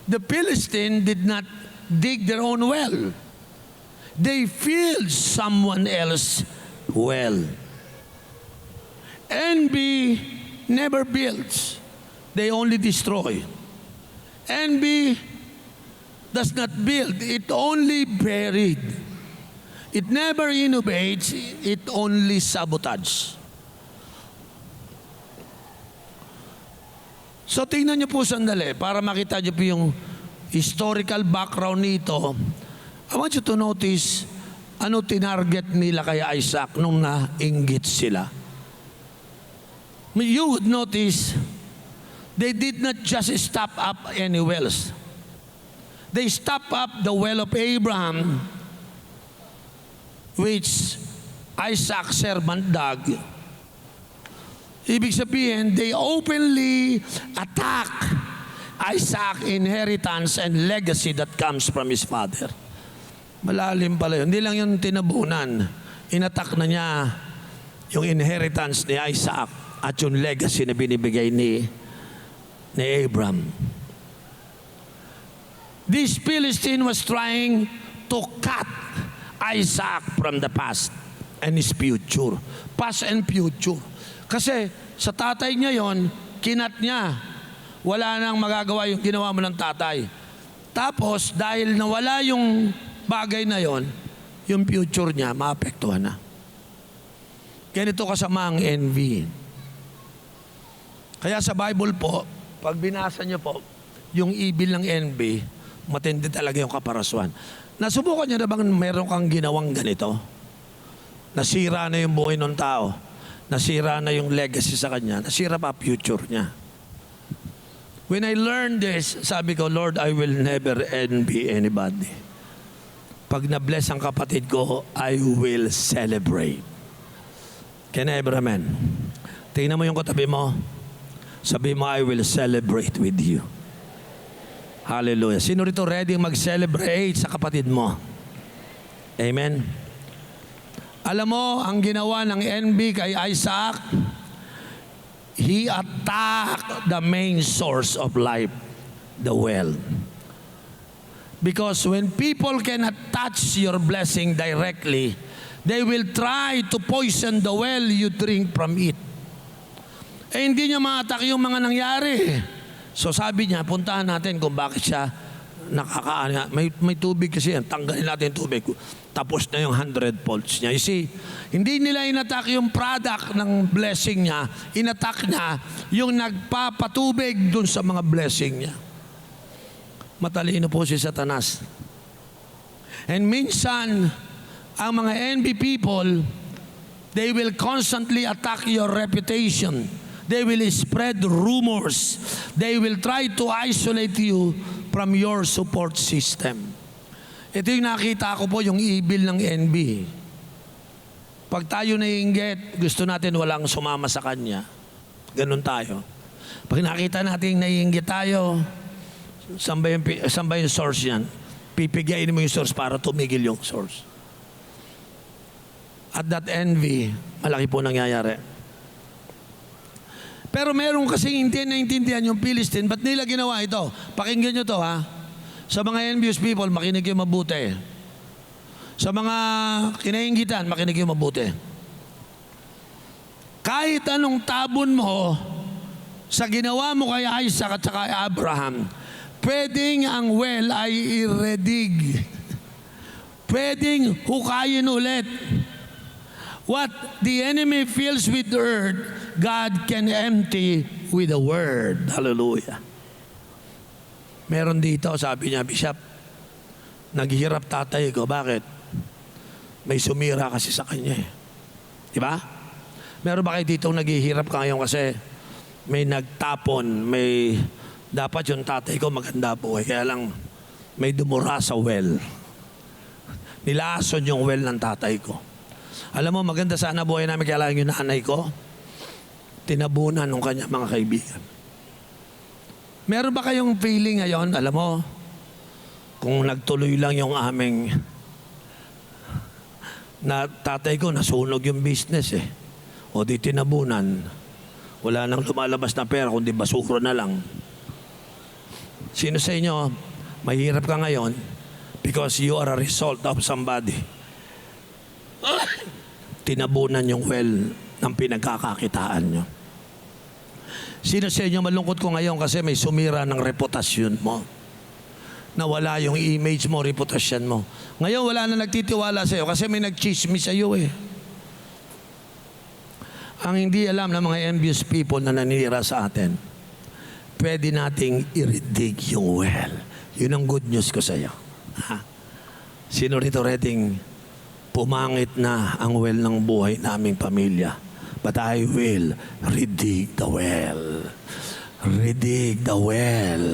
The Philistine did not dig their own well. They filled someone else's well. Envy never builds. They only destroy. Envy does not build. It only buried. It never innovates. It only sabotages. So tingnan niyo po sandali para makita niyo po yung historical background nito. I want you to notice ano tinarget nila kay Isaac nung nainggit sila. You would notice they did not just stop up any wells. They stopped up the well of Abraham, which Isaac's servant dug. Ibig sabihin, they openly attack Isaac's inheritance and legacy that comes from his father. Malalim pala yun. Hindi lang yung tinabunan. Inattack na niya yung inheritance ni Isaac at yung legacy na binibigay ni Abraham. This Philistine was trying to cut Isaac from the past and his future. Past and future. Kasi sa tatay niya yon, kinat niya. Wala nang magagawa yung ginawa mo ng tatay. Tapos, dahil nawala yung bagay na yon, yung future niya, maapektuhan na. Ganito kasama ang envy. Kaya sa Bible po, pag binasa niyo po, yung evil ng envy, matindi talaga yung kaparaswan. Nasubukan niyo na bang meron kang ginawang ganito? Nasira na yung buhay ng tao. Nasira na yung legacy sa kanya. Nasira pa future niya. When I learned this, sabi ko, Lord, I will never envy anybody. Pag na-bless ang kapatid ko, I will celebrate. Can I ever amen? Tingnan mo yung katabi mo. Sabi mo, I will celebrate with you. Hallelujah. Sino rito ready mag-celebrate sa kapatid mo? Amen. Alam mo, ang ginawa ng envy kay Isaac, he attacked the main source of life, the well. Because when people cannot touch your blessing directly, they will try to poison the well you drink from it. Eh hindi niya ma-attack yung mga nangyari. So sabi niya, puntahan natin kung bakit siya nakakaano. May tubig kasi yan, tanggalin natin yung tubig. Tapos na yung 100 volts niya. You see, hindi nila inattack yung product ng blessing niya. Inattack niya yung nagpapatubig dun sa mga blessing niya. Matalino po si Satanas. And minsan, ang mga envy people, they will constantly attack your reputation. They will spread rumors. They will try to isolate you from your support system. Ito yung nakita ko po, yung evil ng envy. Pag tayo naiinggit, gusto natin walang sumama sa kanya. Ganun tayo. Pag nakita natin naiinggit tayo, saan ba yung source yan? Pipigayin mo yung source para tumigil yung source. At that envy, malaki po nangyayari. Pero meron kasing hindi naintindihan yung Philistine, ba't nila ginawa ito? Pakinggan nyo to ha. Sa mga envious people, makinig yung mabuti. Sa mga kinainggitan, makinig yung mabuti. Kahit anong tabon mo sa ginawa mo kay Isaac at saka kay Abraham, pwedeng ang well ay i-redig. Pwedeng hukayin ulit. What the enemy fills with the earth, God can empty with a word. Hallelujah. Meron dito, sabi niya, Bishop, naghihirap tatay ko. Bakit? May sumira kasi sa kanya eh. Diba? Meron ba kayo dito naghihirap ka ngayon kasi may nagtapon, dapat yung tatay ko maganda buhay. Kaya lang may dumura sa well. Nilason yung well ng tatay ko. Alam mo, maganda sana buhay namin, kaya lang yung nanay ko, tinabunan ng kanya mga kaibigan. Meron ba kayong feeling ngayon, alam mo, kung nagtuloy lang yung aming na tatay ko, nasunog yung business eh. O di tinabunan. Wala nang lumalabas na pera, kundi basura na lang. Sino sa inyo, mahirap ka ngayon because you are a result of somebody. Tinabunan yung well ng pinagkakakitaan nyo. Sino sa inyo malungkot ko ngayon kasi may sumira ng reputasyon mo? Nawala yung image mo, reputasyon mo. Ngayon wala na nagtitiwala sa iyo kasi may nagchismis sa iyo eh. Ang hindi alam ng mga envious people na nanira sa atin, pwede nating i-redig yung well. Yun ang good news ko sa iyo. Ha? Sino rito reting pumangit na ang well ng buhay naming pamilya? But I will redig the well. Redig the well.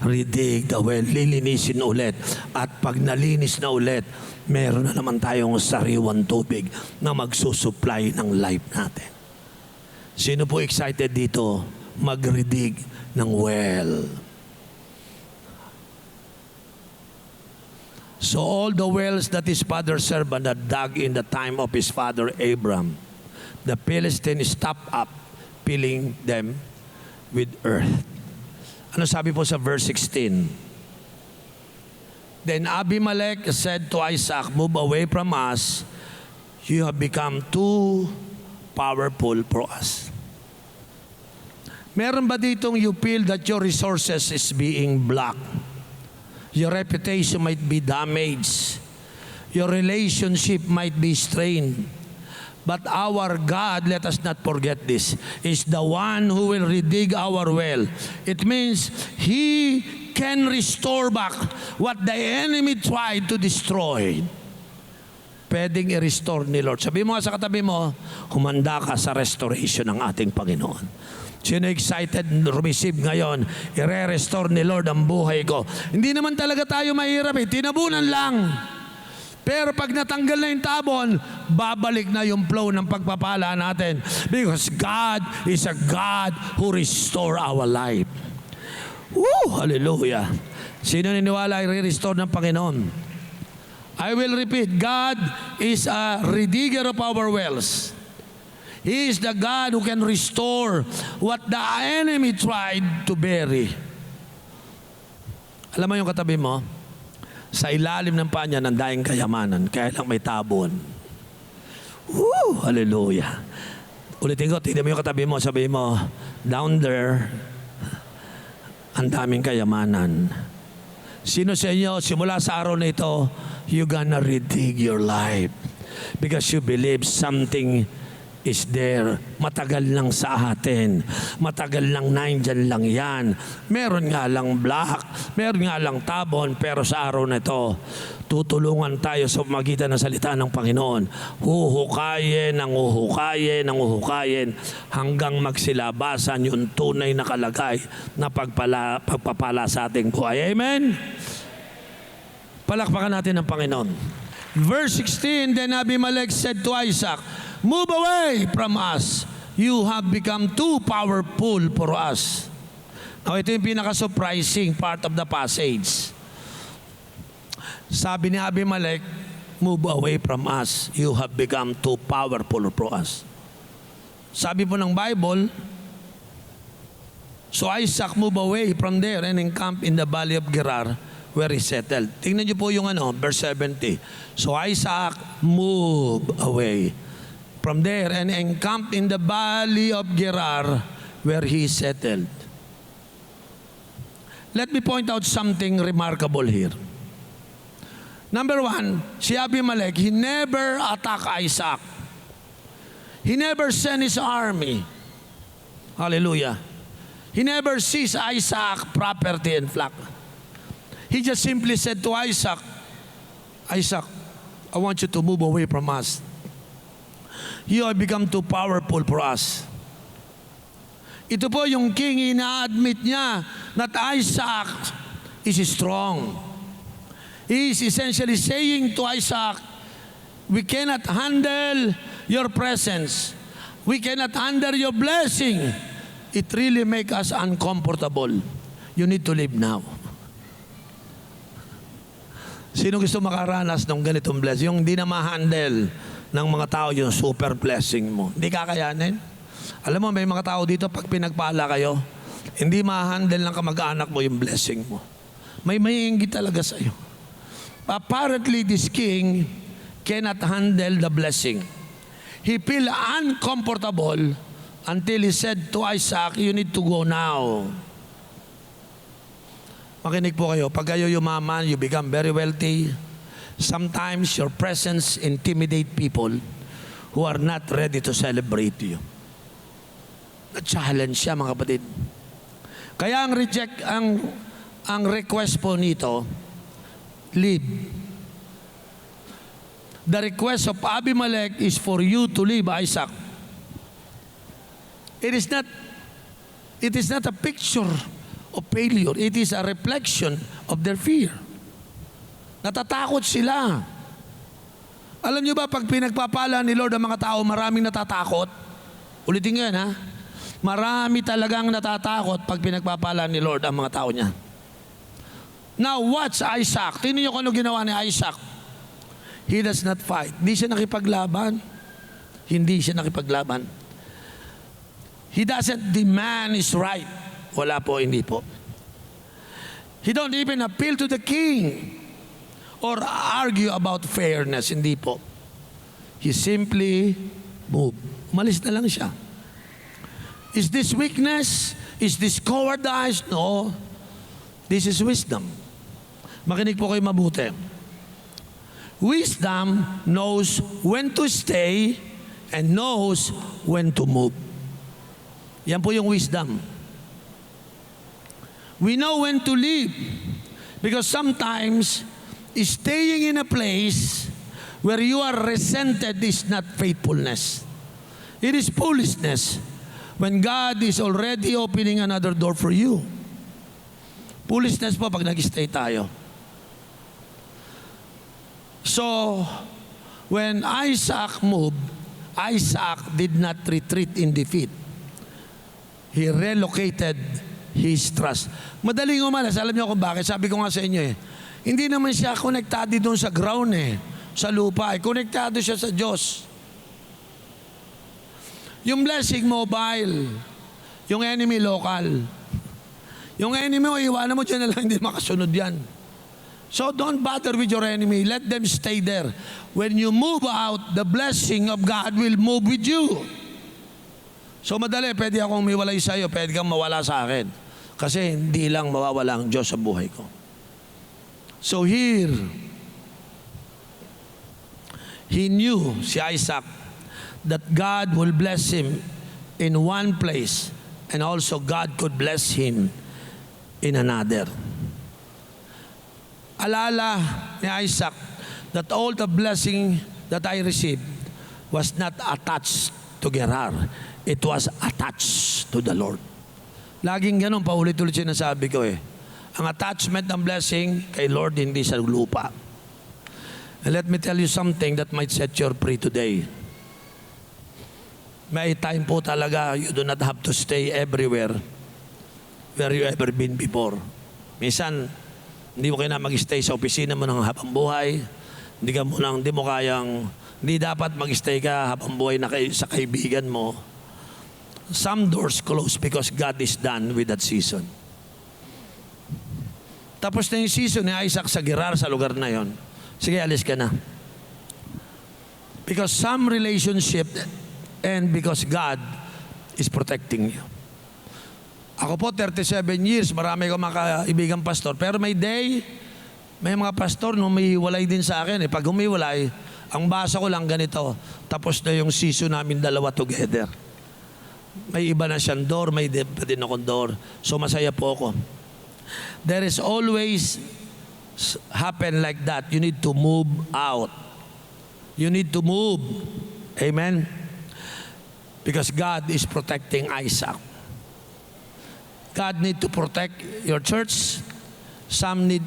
Redig the well. Lilinisin ulit. At pag nalinis na ulit, meron na naman tayong sariwang tubig na magsusupply ng life natin. Sino po excited dito mag-redig ng well? So all the wells that his father's servant had dug in the time of his father Abram, the Philistines stopped up, filling them with earth. Ano sabi po sa verse 16? Then Abimelech said to Isaac, move away from us. You have become too powerful for us. Meron ba ditong you feel that your resources is being blocked? Your reputation might be damaged. Your relationship might be strained. But our God, let us not forget this, is the one who will redig our well. It means He can restore back what the enemy tried to destroy. Pwedeng i-restore ni Lord. Sabi mo sa katabi mo, humanda ka sa restoration ng ating Panginoon. Sino excited receive ngayon? I-restore ni Lord ang buhay ko. Hindi naman talaga tayo mahirap eh. Tinabunan lang. Pero pag natanggal na yung tabon, babalik na yung flow ng pagpapala natin. Because God is a God who restore our life. Woo! Hallelujah. Sino niniwala i-restore ng Panginoon? I will repeat, God is a rediger of our wells. He is the God who can restore what the enemy tried to bury. Alam mo yung katabi mo? Sa ilalim ng paa niya ng daing kayamanan, kaya lang may tabon. Woo! Hallelujah. Ulitin ko, tignan mo yung katabi mo, sabi mo, down there, ang daming kayamanan. Sino sa inyo, simula sa araw na ito, you gonna redig your life because you believe something is there. Matagal lang sa atin. Matagal lang nandyan lang yan. Meron nga lang black, meron nga lang tabon, pero sa araw na ito, tutulungan tayo sa magitan ng salita ng Panginoon. Huhukayin, ang huhukayin, ang huhukayin, hanggang magsilabasan yung tunay na kalagay na pagpapala sa ating buhay. Amen? Palakpakan natin ang Panginoon. Verse 16, then Abimelech said to Isaac, move away from us. You have become too powerful for us. Now, ito yung pinaka-surprising part of the passage. Sabi ni Abimelech, move away from us. You have become too powerful for us. Sabi po ng Bible, so Isaac moved away from there and encamped in the valley of Gerar, where he settled. Tingnan niyo po yung verse 70. So Isaac moved away from there and encamped in the valley of Gerar, where he settled. Let me point out something remarkable here. Number one, si Abimelech, he never attacked Isaac. He never sent his army. Hallelujah. He never sees Isaac property and flock. He just simply said to Isaac, Isaac, I want you to move away from us. You have become too powerful for us. Ito po yung king, ina-admit niya that Isaac is strong. He is essentially saying to Isaac, we cannot handle your presence. We cannot handle your blessing. It really makes us uncomfortable. You need to leave now. Sino gusto makaranas ng ganitong blessing? Yung hindi na ma-handle ng mga tao yung super blessing mo. Hindi kakayanin. Alam mo, may mga tao dito, pag pinagpala kayo, hindi ma-handle ng kamag-anak mo yung blessing mo. May maiinggit talaga sa'yo. Apparently, this king cannot handle the blessing. He feel uncomfortable until he said to Isaac, you need to go now. Makinig po kayo, pag kayo yumaman, you become very wealthy. Sometimes your presence intimidate people who are not ready to celebrate you. Na-challenge siya, mga kapatid. Kaya ang request po nito, leave. The request of Abimelech is for you to leave Isaac. It is not a picture of failure. It is a reflection of their fear. Natatakot sila. Alam niyo ba, pag pinagpapala ni Lord ang mga tao, maraming natatakot? Ulitin nga yan, ha? Marami talagang natatakot pag pinagpapala ni Lord ang mga tao niya. Now, watch Isaac. Tingnan niyo kung ano ginawa ni Isaac. He does not fight. Hindi siya nakipaglaban. Hindi siya nakipaglaban. He doesn't demand his right. Wala po, hindi po. He don't even appeal to the king or argue about fairness. Hindi po. He simply moved. Umalis na lang siya. Is this weakness? Is this cowardice? No. This is wisdom. Makinig po kayo mabuti. Wisdom knows when to stay and knows when to move. Yan po yung wisdom. We know when to leave because sometimes staying in a place where you are resented is not faithfulness. It is foolishness when God is already opening another door for you. Foolishness po pag nag-stay tayo. So, when Isaac moved, Isaac did not retreat in defeat. He relocated his trust. Madaling umalas. Alam niyo kung bakit? Sabi ko nga sa inyo hindi naman siya konektado doon sa ground sa lupa. Konektado siya sa Diyos. Yung blessing mobile. Yung enemy local. Yung enemy mo, iwanan mo dyan na lang, hindi makasunod yan. So don't bother with your enemy. Let them stay there. When you move out, the blessing of God will move with you. So madali, pwede akong miwalay sa iyo, pwede kang mawala sa akin. Kasi hindi lang mawawala ang Diyos sa buhay ko. So here, he knew, si Isaac, that God will bless him in one place and also God could bless him in another. Alala ni Isaac that all the blessing that I received was not attached to Gerar. It was attached to the Lord. Laging ganun, paulit-ulit sinasabi ko Ang attachment ng blessing kay Lord, hindi sa lupa. And let me tell you something that might set you free today. May time po talaga, you do not have to stay everywhere where you ever been before. Minsan, hindi mo kailangan mag-stay sa opisina mo ng habang buhay. Hindi dapat mag-stay ka habang buhay sa kaibigan mo. Some doors close because God is done with that season. Tapos na yung season ni Isaac sa Gerar, sa lugar na yon. Sige, alis ka na. Because some relationship and because God is protecting you. Ako po, 37 years, marami ko mga kaibigan pastor. Pero may mga pastor nung humiwalay din sa akin. Pag humiwalay, ang basa ko lang ganito. Tapos na yung season namin dalawa together. May iba na siyang door, may iba din akong door. So masaya po ako. There is always happen like that. You need to move out. You need to move. Amen? Because God is protecting Isaac. God need to protect your church.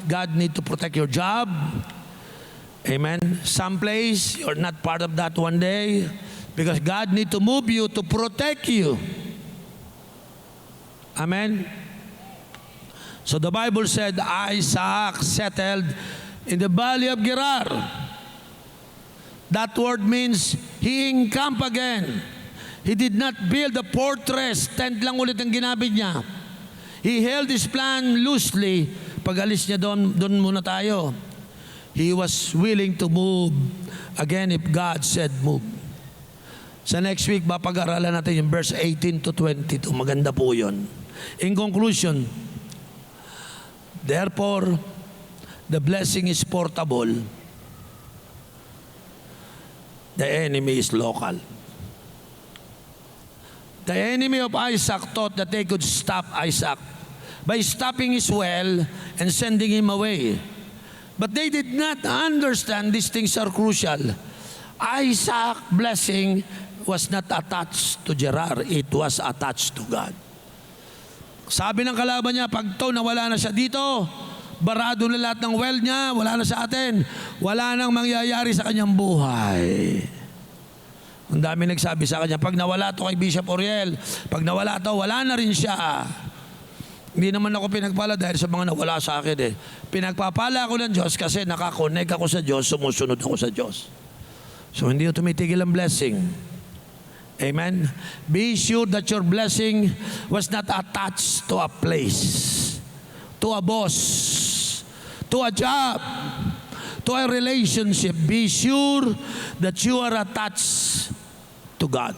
God need to protect your job. Amen? Some place, you're not part of that one day. Because God need to move you to protect you. Amen? So the Bible said, Isaac settled in the valley of Gerar. That word means he encamped again. He did not build a fortress. Tent lang ulit ang ginamit niya. He held his plan loosely. Pag alis niya doon muna tayo. He was willing to move again if God said move. Sa next week, mapag-aralan natin yung verse 18 to 22. Maganda po yun. In conclusion, therefore, the blessing is portable. The enemy is local. The enemy of Isaac thought that they could stop Isaac by stopping his well and sending him away. But they did not understand these things are crucial. Isaac's blessing was not attached to Gerar. It was attached to God. Sabi ng kalaban niya, pag nawala na siya dito, barado na lahat ng well niya, wala na sa atin. Wala nang mangyayari sa kanyang buhay. Ang dami nagsabi sa kanya, pag nawala to kay Bishop Oriel, pag nawala to, wala na rin siya. Hindi naman ako pinagpala dahil sa mga nawala sa akin eh. Pinagpapala ako ng Diyos kasi nakakonect ako sa Diyos, sumusunod ako sa Diyos. So hindi tumitigil ang blessing. Amen? Be sure that your blessing was not attached to a place, to a boss, to a job, to a relationship. Be sure that you are attached to God.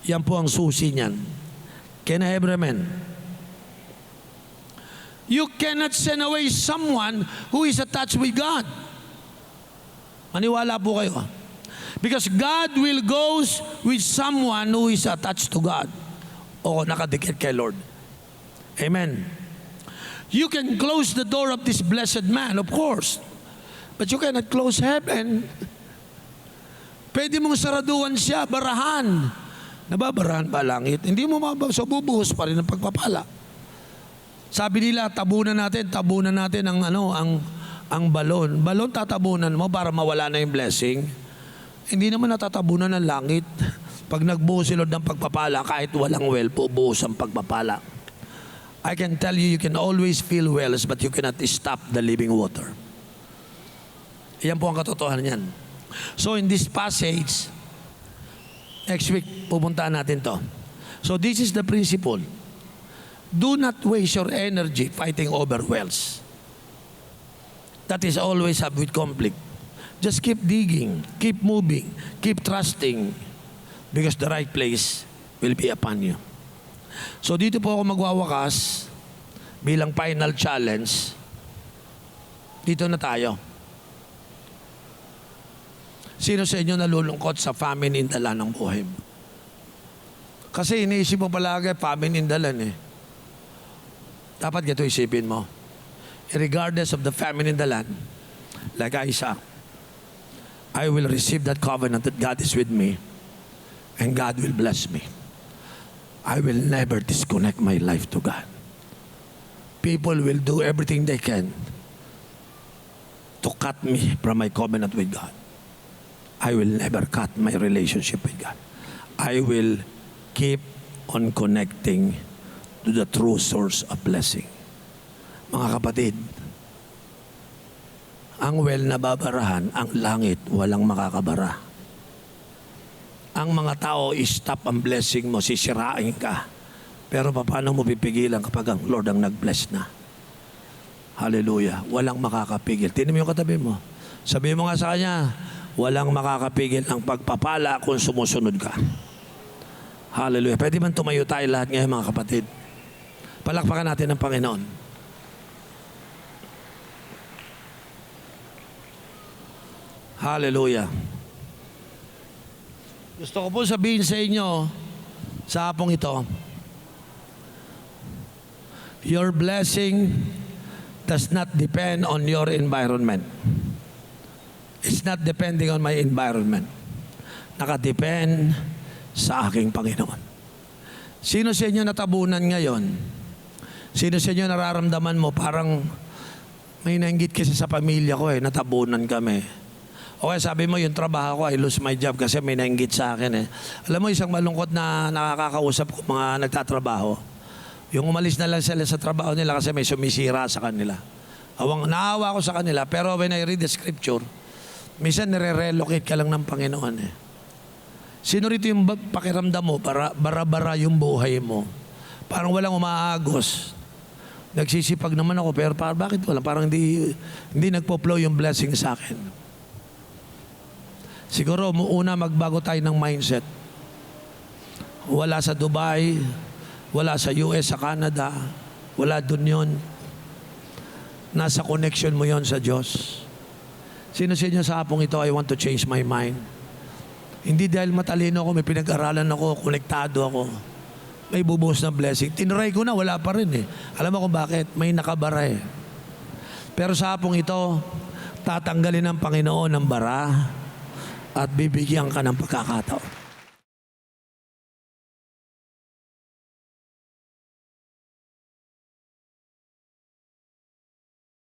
Yan po ang susi niyan. Can I have amen? You cannot send away someone who is attached with God. Maniwala po kayo. Because God will go with someone who is attached to God o nakadikit kay Lord. Amen. You can close the door of this blessed man, of course. But you cannot close heaven. Pwede mong saraduan siya, barahan. Nababarahan ba langit? Hindi mo so bubuhos pa rin ang pagpapala. Sabi nila, tabunan natin ang balon. Balon tatabunan mo para mawala na yung blessing. Hindi naman natatabunan ng langit. Pag nagbuhos si Lord ng pagpapala, kahit walang well, bubuhos ang pagpapala. I can tell you, you can always fill wells, but you cannot stop the living water. Iyan po ang katotohanan yan. So in this passage, next week, pupuntaan natin to. So this is the principle. Do not waste your energy fighting over wells. That is always have with conflict. Just keep digging, keep moving, keep trusting, because the right place will be upon you. So dito po ako magwawakas bilang final challenge. Dito na tayo. Sino sa inyo nalulungkot sa famine in the land ng buhay mo? Kasi iniisip mo palagi, famine in the land eh. Dapat ganito isipin mo. Regardless of the famine in the land, like Isaac, I will receive that covenant that God is with me and God will bless me. I will never disconnect my life to God. People will do everything they can to cut me from my covenant with God. I will never cut my relationship with God. I will keep on connecting to the true source of blessing. Mga kapatid, ang well na babarahan, ang langit walang makakabara. Ang mga tao stop ang blessing mo, sisirain ka. Pero paano mo pipigilan kapag ang Lord ang nag-bless na? Hallelujah. Walang makakapigil. Tingnan mo yung katabi mo. Sabihin mo nga sa kanya, walang makakapigil ang pagpapala kung sumusunod ka. Hallelujah. Pwede man tumayo tayo lahat ngayon mga kapatid. Palakpakan natin ang Panginoon. Hallelujah. Gusto ko po sabihin sa inyo, Sa hapong ito, your blessing does not depend on your environment. It's not depending on my environment. Nakadepend sa aking Panginoon. Sino sa inyo natabunan ngayon? Sino sa inyo nararamdaman mo parang may nainggit kasi sa pamilya ko natabunan kami. O kaya sabi mo yung trabaho ko, I lose my job kasi may nainggit sa akin Alam mo, isang malungkot na nakakausap ko mga nagtatrabaho. Yung umalis na lang sila sa trabaho nila kasi may sumisira sa kanila. Naawa ko sa kanila, pero when I read the scripture, minsan nire-relocate ka lang ng Panginoon Sino rito yung pakiramdam mo, bara-bara yung buhay mo? Parang walang umaagos. Nagsisipag naman ako, pero bakit wala? Parang hindi nagpo-flow yung blessing sa akin. Siguro, una magbago tayo ng mindset. Wala sa Dubai, wala sa US, sa Canada, wala dun yun. Nasa connection mo yon sa Diyos. Sino sa inyo sa hapong ito, I want to change my mind. Hindi dahil matalino ako, may pinag-aralan ako, konektado ako. May bubuhos na blessing. Tinry ko na, wala pa rin Alam mo kung bakit? May nakabara Pero sa hapong ito, tatanggalin ng Panginoon ng bara at bibigyan ka ng pagkakataon.